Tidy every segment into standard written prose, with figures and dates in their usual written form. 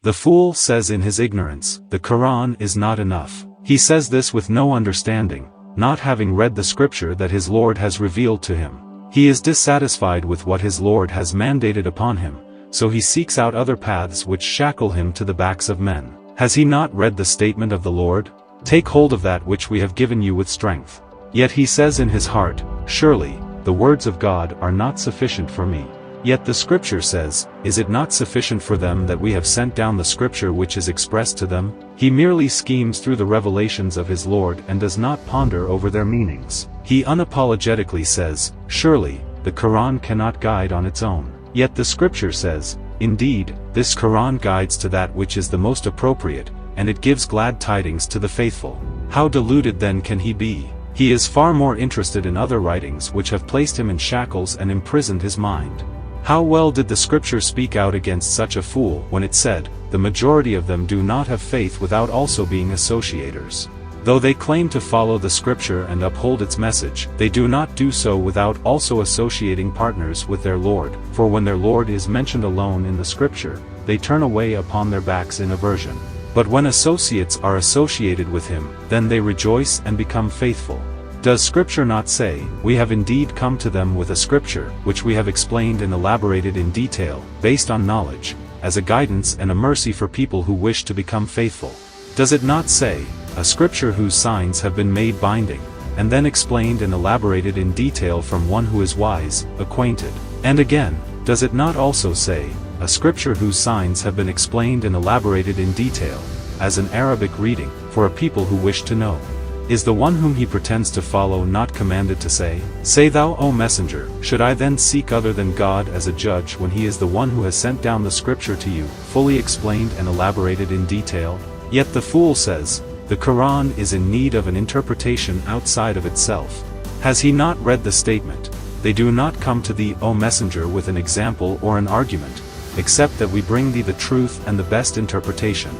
The fool says in his ignorance, the Quran is not enough. He says this with no understanding, not having read the scripture that his Lord has revealed to him. He is dissatisfied with what his Lord has mandated upon him, so he seeks out other paths which shackle him to the backs of men. Has he not read the statement of the Lord? Take hold of that which we have given you with strength. Yet he says in his heart, surely, the words of God are not sufficient for me. Yet the scripture says, is it not sufficient for them that we have sent down the scripture which is expressed to them? He merely schemes through the revelations of his Lord and does not ponder over their meanings. He unapologetically says, surely, the Quran cannot guide on its own. Yet the scripture says, indeed, this Quran guides to that which is the most appropriate, and it gives glad tidings to the faithful. How deluded then can he be? He is far more interested in other writings which have placed him in shackles and imprisoned his mind. How well did the scripture speak out against such a fool when it said, the majority of them do not have faith without also being associators. Though they claim to follow the scripture and uphold its message, they do not do so without also associating partners with their Lord, for when their Lord is mentioned alone in the scripture, they turn away upon their backs in aversion. But when associates are associated with him, then they rejoice and become faithful. Does scripture not say, we have indeed come to them with a scripture, which we have explained and elaborated in detail, based on knowledge, as a guidance and a mercy for people who wish to become faithful? Does it not say, a scripture whose signs have been made binding, and then explained and elaborated in detail from one who is wise, acquainted? And again, does it not also say, a scripture whose signs have been explained and elaborated in detail, as an Arabic reading, for a people who wish to know? Is the one whom he pretends to follow not commanded to say, say thou, O messenger, should I then seek other than God as a judge when he is the one who has sent down the scripture to you, fully explained and elaborated in detail? Yet the fool says, the Quran is in need of an interpretation outside of itself. Has he not read the statement, they do not come to thee, O messenger, with an example or an argument, except that we bring thee the truth and the best interpretation?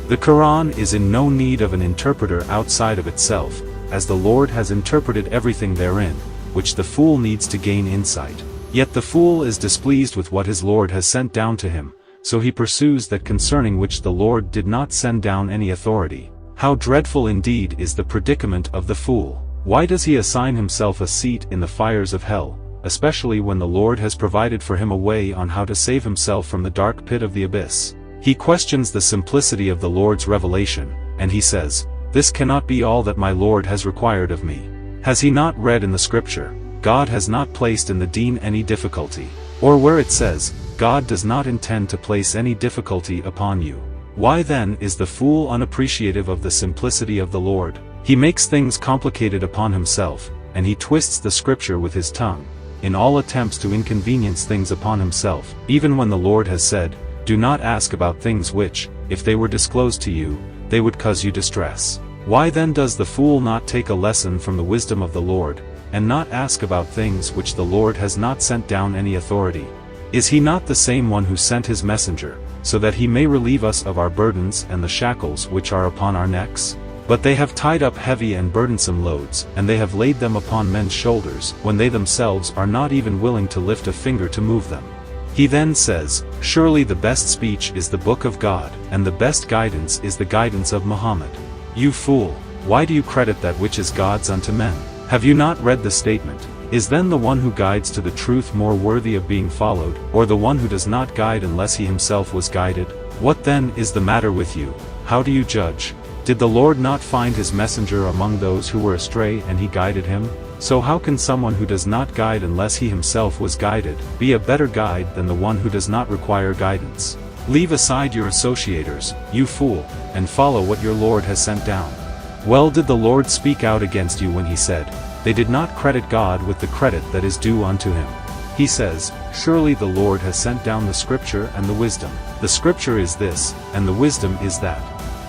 The Quran is in no need of an interpreter outside of itself, as the Lord has interpreted everything therein, which the fool needs to gain insight. Yet the fool is displeased with what his Lord has sent down to him, so he pursues that concerning which the Lord did not send down any authority. How dreadful indeed is the predicament of the fool! Why does he assign himself a seat in the fires of hell, especially when the Lord has provided for him a way on how to save himself from the dark pit of the abyss? He questions the simplicity of the Lord's revelation, and he says, this cannot be all that my Lord has required of me. Has he not read in the scripture, God has not placed in the deen any difficulty? Or where it says, God does not intend to place any difficulty upon you? Why then is the fool unappreciative of the simplicity of the Lord? He makes things complicated upon himself, and he twists the scripture with his tongue, in all attempts to inconvenience things upon himself, even when the Lord has said, do not ask about things which, if they were disclosed to you, they would cause you distress. Why then does the fool not take a lesson from the wisdom of the Lord, and not ask about things which the Lord has not sent down any authority? Is he not the same one who sent his messenger, so that he may relieve us of our burdens and the shackles which are upon our necks? But they have tied up heavy and burdensome loads, and they have laid them upon men's shoulders, when they themselves are not even willing to lift a finger to move them. He then says, surely the best speech is the book of God, and the best guidance is the guidance of Muhammad. You fool, why do you credit that which is God's unto men? Have you not read the statement, is then the one who guides to the truth more worthy of being followed, or the one who does not guide unless he himself was guided? What then is the matter with you? How do you judge? Did the Lord not find his messenger among those who were astray and he guided him? So how can someone who does not guide unless he himself was guided, be a better guide than the one who does not require guidance? Leave aside your associators, you fool, and follow what your Lord has sent down. Well did the Lord speak out against you when he said, they did not credit God with the credit that is due unto him. He says, surely the Lord has sent down the scripture and the wisdom. The scripture is this, and the wisdom is that.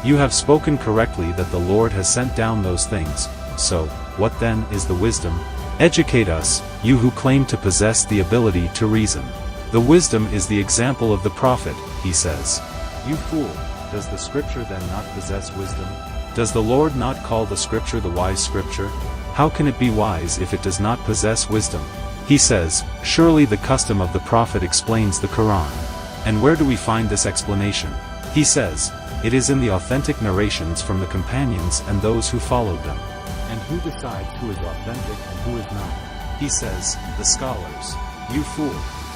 You have spoken correctly that the Lord has sent down those things, so, what then is the wisdom? Educate us, you who claim to possess the ability to reason. The wisdom is the example of the prophet, he says. You fool, does the scripture then not possess wisdom? Does the Lord not call the scripture the wise scripture? How can it be wise if it does not possess wisdom? He says, surely the custom of the prophet explains the Quran. And where do we find this explanation? He says, it is in the authentic narrations from the companions and those who followed them. And who decides who is authentic and who is not? He says, the scholars. You fool!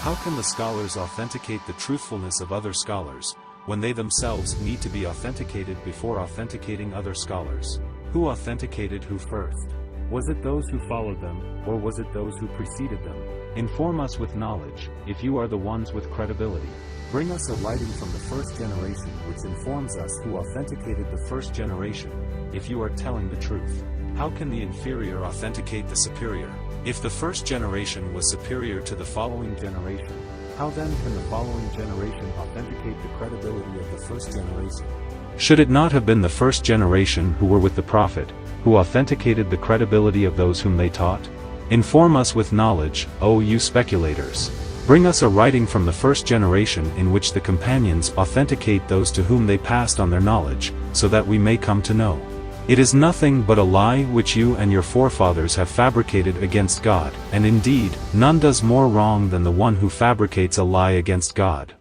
How can the scholars authenticate the truthfulness of other scholars, when they themselves need to be authenticated before authenticating other scholars? Who authenticated who first? Was it those who followed them, or was it those who preceded them? Inform us with knowledge, if you are the ones with credibility. Bring us a writing from the first generation which informs us who authenticated the first generation, if you are telling the truth. How can the inferior authenticate the superior? If the first generation was superior to the following generation, how then can the following generation authenticate the credibility of the first generation? Should it not have been the first generation who were with the prophet, who authenticated the credibility of those whom they taught? Inform us with knowledge, O you speculators. Bring us a writing from the first generation in which the companions authenticate those to whom they passed on their knowledge, so that we may come to know. It is nothing but a lie which you and your forefathers have fabricated against God, and indeed, none does more wrong than the one who fabricates a lie against God.